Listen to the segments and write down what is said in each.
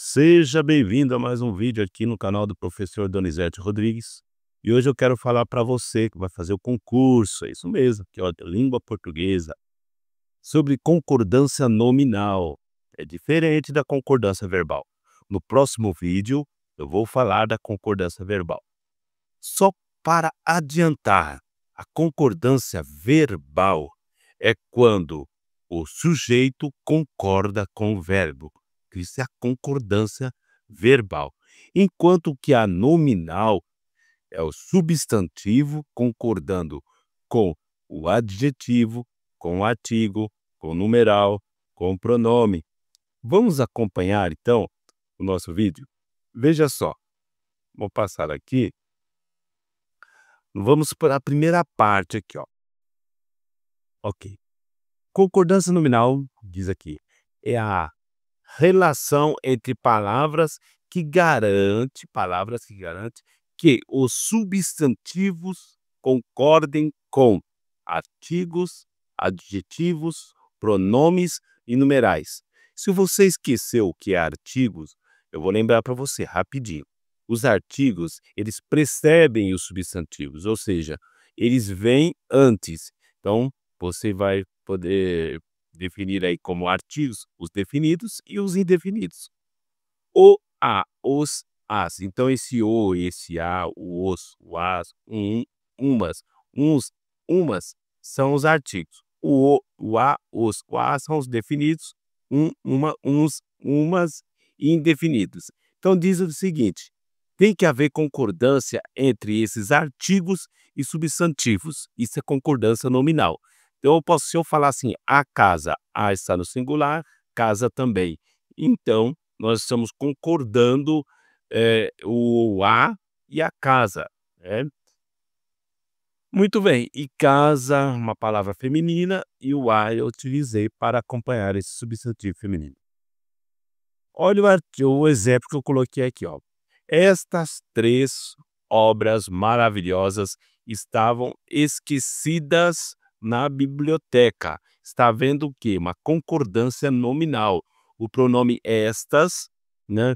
Seja bem-vindo a mais um vídeo aqui no canal do professor Donizete Rodrigues. E hoje eu quero falar para você que vai fazer o concurso, é isso mesmo, que é língua portuguesa, sobre concordância nominal. É diferente da concordância verbal. No próximo vídeo eu vou falar da concordância verbal. Só para adiantar, a concordância verbal é quando o sujeito concorda com o verbo. Isso é a concordância verbal. Enquanto que a nominal é o substantivo concordando com o adjetivo, com o artigo, com o numeral, com o pronome. Vamos acompanhar então o nosso vídeo? Veja só, vou passar aqui. Vamos para a primeira parte aqui, ó. Ok. Concordância nominal, diz aqui, é a relação entre palavras que garante que os substantivos concordem com artigos, adjetivos, pronomes e numerais. Se você esqueceu o que é artigos, eu vou lembrar para você rapidinho. Os artigos, eles precedem os substantivos, ou seja, eles vêm antes. Então, você vai poder definir aí como artigos os definidos e os indefinidos. O, a, os, as. Então, esse o, esse a, o os, o as, umas, uns, umas são os artigos. O a, os, o as são os definidos, uma, uns, umas e indefinidos. Então, diz o seguinte: tem que haver concordância entre esses artigos e substantivos. Isso é concordância nominal. Então, se eu falar assim, a casa, a está no singular, casa também. Então, nós estamos concordando o a e a casa. Né? Muito bem, e casa, uma palavra feminina, e o a eu utilizei para acompanhar esse substantivo feminino. Olha o exemplo que eu coloquei aqui, ó. Estas três obras maravilhosas estavam esquecidas na biblioteca. Está havendo o quê? Uma concordância nominal. O pronome estas, né?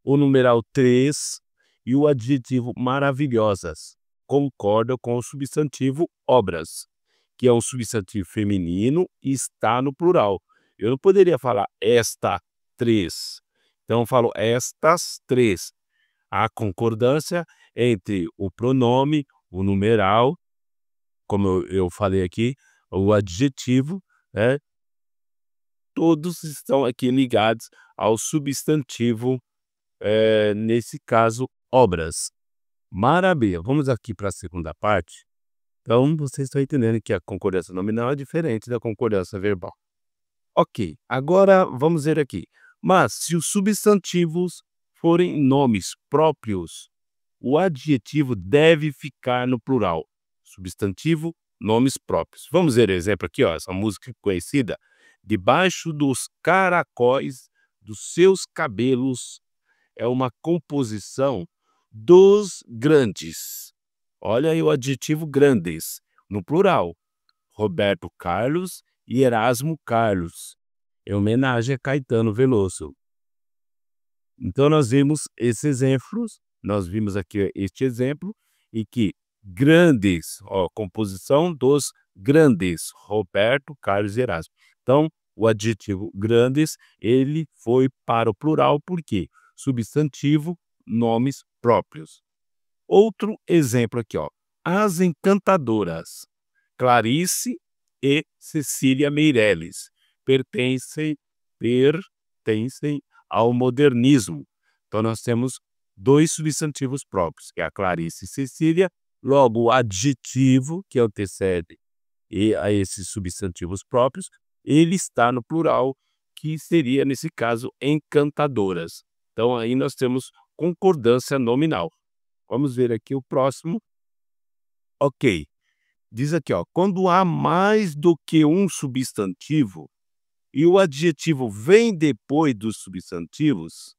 O numeral três e o adjetivo maravilhosas concordam com o substantivo obras, que é um substantivo feminino e está no plural. Eu não poderia falar esta três. Então eu falo estas três. A concordância entre o pronome, o numeral, como eu falei aqui, o adjetivo, né? Todos estão aqui ligados ao substantivo, nesse caso, obras. Maravilha! Vamos aqui para a segunda parte. Então, vocês estão entendendo que a concordância nominal é diferente da concordância verbal. Ok, agora vamos ver aqui. Mas se os substantivos forem nomes próprios, o adjetivo deve ficar no plural. Substantivo, nomes próprios. Vamos ver exemplo aqui, ó, essa música conhecida. Debaixo dos caracóis dos seus cabelos é uma composição dos grandes. Olha aí o adjetivo grandes, no plural. Roberto Carlos e Erasmo Carlos, em homenagem a Caetano Veloso. Então nós vimos esses exemplos, nós vimos aqui este exemplo, em que grandes, ó, composição dos grandes, Roberto Carlos e Erasmo. Então, o adjetivo grandes, ele foi para o plural, por quê? Substantivo, nomes próprios. Outro exemplo aqui, ó. As encantadoras, Clarice e Cecília Meirelles, pertencem ao modernismo. Então, nós temos dois substantivos próprios, que é a Clarice e Cecília, logo o adjetivo que antecede a esses substantivos próprios, ele está no plural, que seria, nesse caso, encantadoras. Então, aí nós temos concordância nominal. Vamos ver aqui o próximo. Ok. Diz aqui, ó, quando há mais do que um substantivo e o adjetivo vem depois dos substantivos,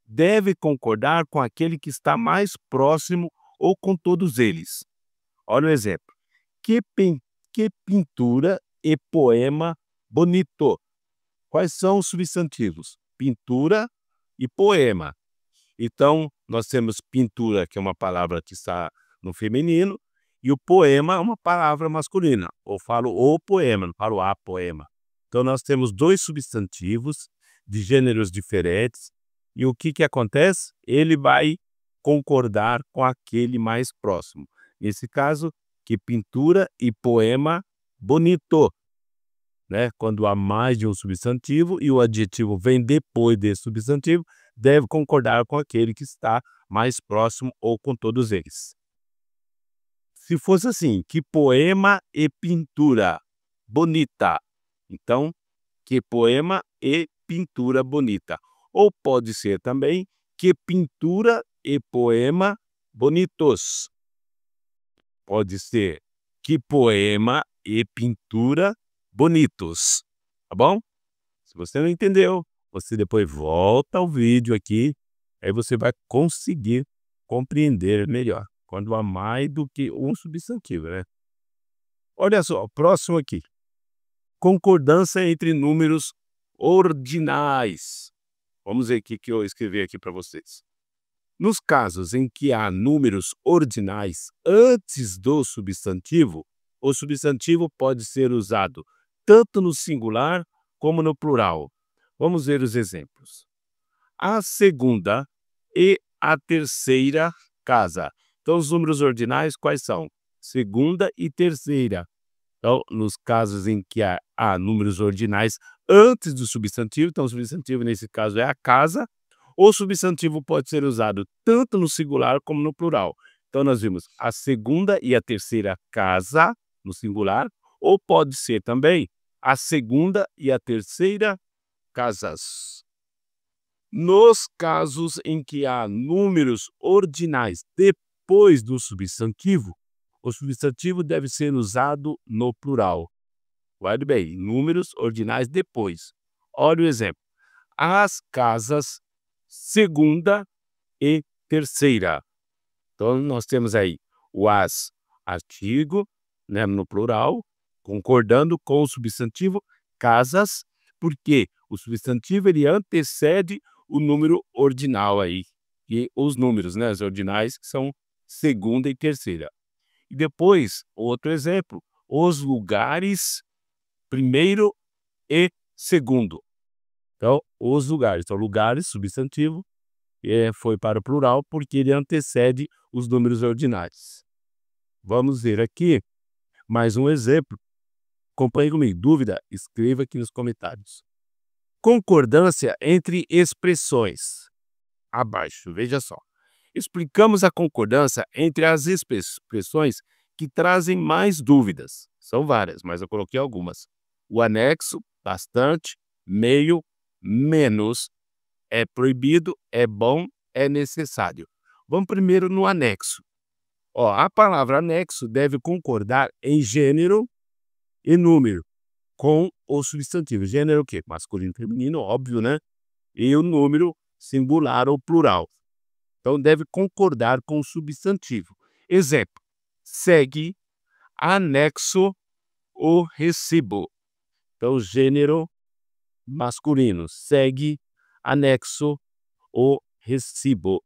deve concordar com aquele que está mais próximo ou com todos eles. Olha o exemplo. Que pintura e poema bonito. Quais são os substantivos? Pintura e poema. Então, nós temos pintura, que é uma palavra que está no feminino, e o poema é uma palavra masculina. Eu falo o poema, não falo a poema. Então, nós temos dois substantivos de gêneros diferentes, e o que acontece? Ele vai concordar com aquele mais próximo. Nesse caso, que pintura e poema bonito, né? Quando há mais de um substantivo e o adjetivo vem depois desse substantivo, deve concordar com aquele que está mais próximo ou com todos eles. Se fosse assim, que poema e pintura bonita, então, que poema e pintura bonita. Ou pode ser também que pintura e poema bonitos. Pode ser que poema e pintura bonitos, tá bom? Se você não entendeu, você depois volta ao vídeo aqui, aí você vai conseguir compreender melhor, quando há mais do que um substantivo, né? Olha só, próximo aqui. Concordância entre números ordinais. Vamos ver o que eu escrevi aqui para vocês. Nos casos em que há números ordinais antes do substantivo, o substantivo pode ser usado tanto no singular como no plural. Vamos ver os exemplos. A segunda e a terceira casa. Então, os números ordinais quais são? Segunda e terceira. Então, nos casos em que há números ordinais antes do substantivo, então o substantivo nesse caso é a casa, o substantivo pode ser usado tanto no singular como no plural. Então, nós vimos a segunda e a terceira casa, no singular, ou pode ser também a segunda e a terceira casas. Nos casos em que há números ordinais depois do substantivo, o substantivo deve ser usado no plural. Guarde bem, números ordinais depois. Olha o exemplo. As casas segunda e terceira. Então, nós temos aí o as artigo, né, no plural, concordando com o substantivo casas, porque o substantivo ele antecede o número ordinal aí, e os números, né, os ordinais, que são segunda e terceira. E depois, outro exemplo, os lugares primeiro e segundo. Então, os lugares. Então, lugares, substantivo, foi para o plural porque ele antecede os números ordinais. Vamos ver aqui mais um exemplo. Acompanhe comigo. Dúvida? Escreva aqui nos comentários. Concordância entre expressões. Abaixo, veja só. Explicamos a concordância entre as expressões que trazem mais dúvidas. São várias, mas eu coloquei algumas. O anexo, bastante, meio, menos, é proibido, é bom, é necessário. Vamos primeiro no anexo. Ó, a palavra anexo deve concordar em gênero e número com o substantivo. Gênero o quê? Masculino e feminino, óbvio, né? E o número singular ou plural. Então, deve concordar com o substantivo. Exemplo, segue, anexo, o recibo. Então, gênero masculino, segue, anexo, o recibo.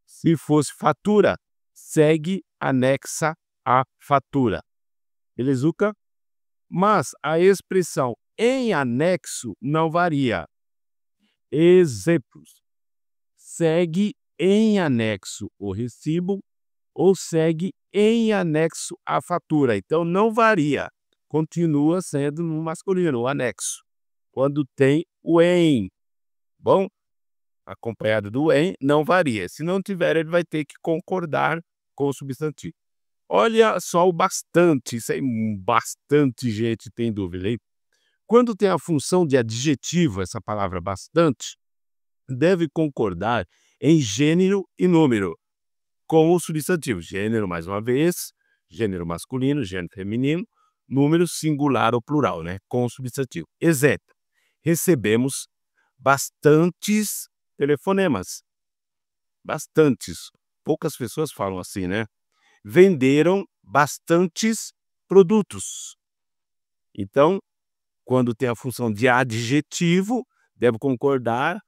Se fosse fatura, segue, anexa a fatura. Belezuca? Mas a expressão em anexo não varia. Exemplos. Segue em anexo o recibo ou segue em anexo a fatura. Então, não varia. Continua sendo no masculino, o anexo. Quando tem o em. Bom, acompanhado do em, não varia. Se não tiver, ele vai ter que concordar com o substantivo. Olha só o bastante. Isso aí, bastante gente tem dúvida, hein? Quando tem a função de adjetivo, essa palavra bastante, deve concordar em gênero e número com o substantivo. Gênero, mais uma vez, gênero masculino, gênero feminino, número singular ou plural, né? Com o substantivo. Exemplo, recebemos bastantes telefonemas. Bastantes. Poucas pessoas falam assim, né? Venderam bastantes produtos. Então, quando tem a função de adjetivo, deve concordar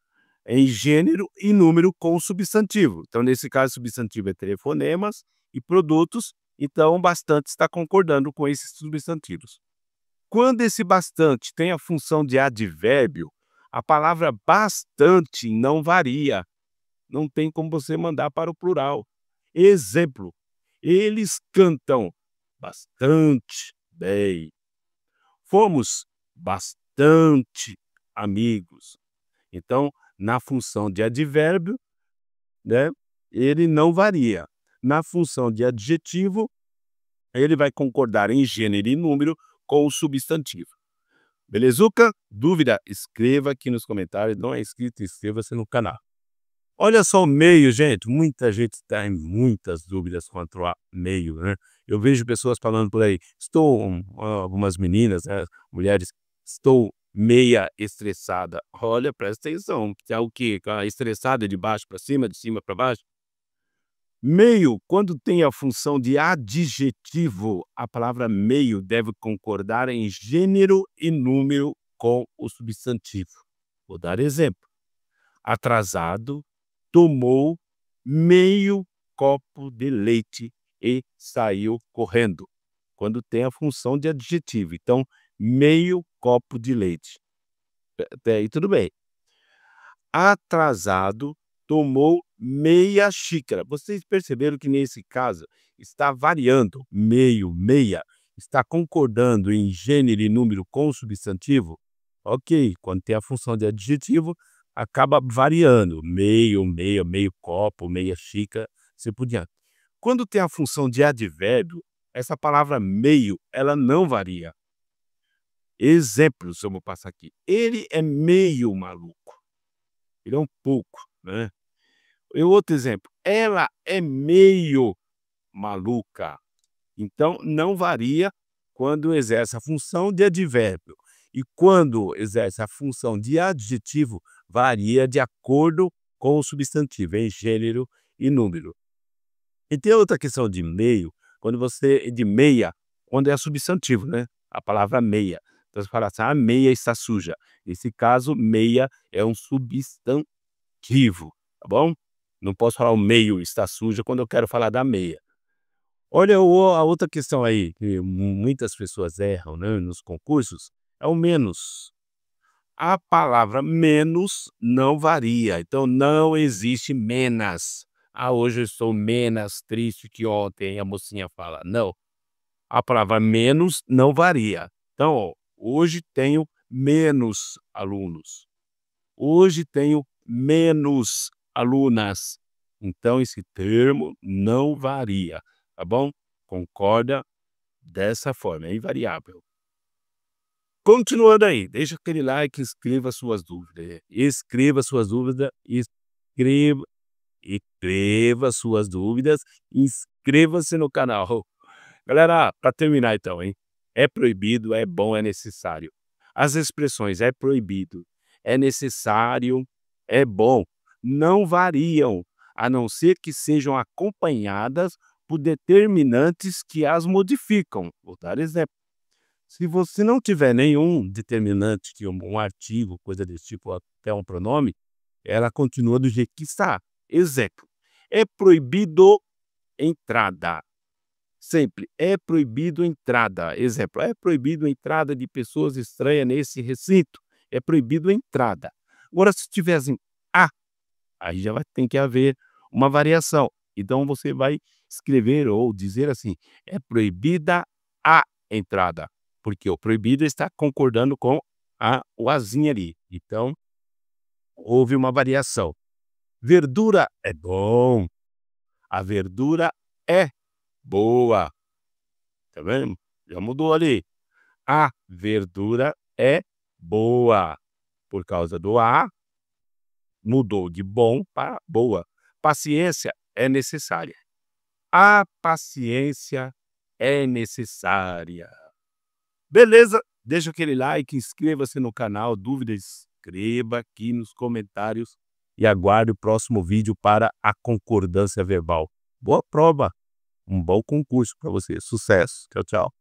em gênero e número com o substantivo. Então, nesse caso, o substantivo é telefonemas e produtos, então o bastante está concordando com esses substantivos. Quando esse bastante tem a função de advérbio, a palavra bastante não varia. Não tem como você mandar para o plural. Exemplo, eles cantam bastante bem. Fomos bastante amigos. Então, na função de advérbio, né, ele não varia. Na função de adjetivo, ele vai concordar em gênero e número com o substantivo. Belezuca? Dúvida? Escreva aqui nos comentários. Não é inscrito? Inscreva-se no canal. Olha só o meio, gente. Muita gente está em muitas dúvidas quanto a meio, né? Eu vejo pessoas falando por aí, algumas meninas, né, mulheres, estou meia estressada. Olha, presta atenção. É o quê? Estressada de baixo para cima, de cima para baixo? Meio, quando tem a função de adjetivo, a palavra meio deve concordar em gênero e número com o substantivo. Vou dar exemplo. Atrasado, tomou meio copo de leite e saiu correndo. Quando tem a função de adjetivo. Então, meio copo de leite. Até aí tudo bem. Atrasado, tomou meia xícara. Vocês perceberam que nesse caso está variando, meio, meia, está concordando em gênero e número com o substantivo? Ok, quando tem a função de adjetivo, acaba variando, meio, meia, meio copo, meia xícara, assim por diante. Quando tem a função de advérbio, essa palavra meio, ela não varia. Exemplos, eu vou passar aqui. Ele é meio maluco. Ele é um pouco, né? E outro exemplo, ela é meio maluca. Então, não varia quando exerce a função de advérbio. E quando exerce a função de adjetivo, varia de acordo com o substantivo, em gênero e número. E tem outra questão de meio, de meia, quando é substantivo, né? A palavra meia. Então, você fala assim, a meia está suja. Nesse caso, meia é um substantivo, tá bom? Não posso falar o meio está suja quando eu quero falar da meia. Olha a outra questão aí, que muitas pessoas erram, né, nos concursos, é o menos. A palavra menos não varia, então não existe menos. Ah, hoje eu estou menos triste que ontem, a mocinha fala. Não, a palavra menos não varia. Então, ó, hoje tenho menos alunos. Hoje tenho menos alunas. Então, esse termo não varia, tá bom? Concorda dessa forma, é invariável. Continuando aí, deixa aquele like, escreva suas dúvidas. Escreva suas dúvidas, escreva suas dúvidas, inscreva-se no canal. Galera, para terminar então, hein? É proibido, é bom, é necessário. As expressões é proibido, é necessário, é bom, não variam, a não ser que sejam acompanhadas por determinantes que as modificam. Vou dar exemplo. Se você não tiver nenhum determinante, que um artigo, coisa desse tipo, até um pronome, ela continua do jeito que está. Exemplo, é proibido entrada. Sempre, é proibido entrada. Exemplo, é proibido entrada de pessoas estranhas nesse recinto. É proibido entrada. Agora, se tivesse a, aí já tem que haver uma variação. Então, você vai escrever ou dizer assim, é proibida a entrada. Porque o proibido está concordando com o azinho ali. Então, houve uma variação. Verdura é bom. A verdura é boa. Tá vendo? Já mudou ali. A verdura é boa. Por causa do a, mudou de bom para boa. Paciência é necessária. A paciência é necessária. Beleza? Deixa aquele like, inscreva-se no canal, dúvidas, escreva aqui nos comentários e aguarde o próximo vídeo para a concordância verbal. Boa prova, um bom concurso para você. Sucesso. Tchau, tchau.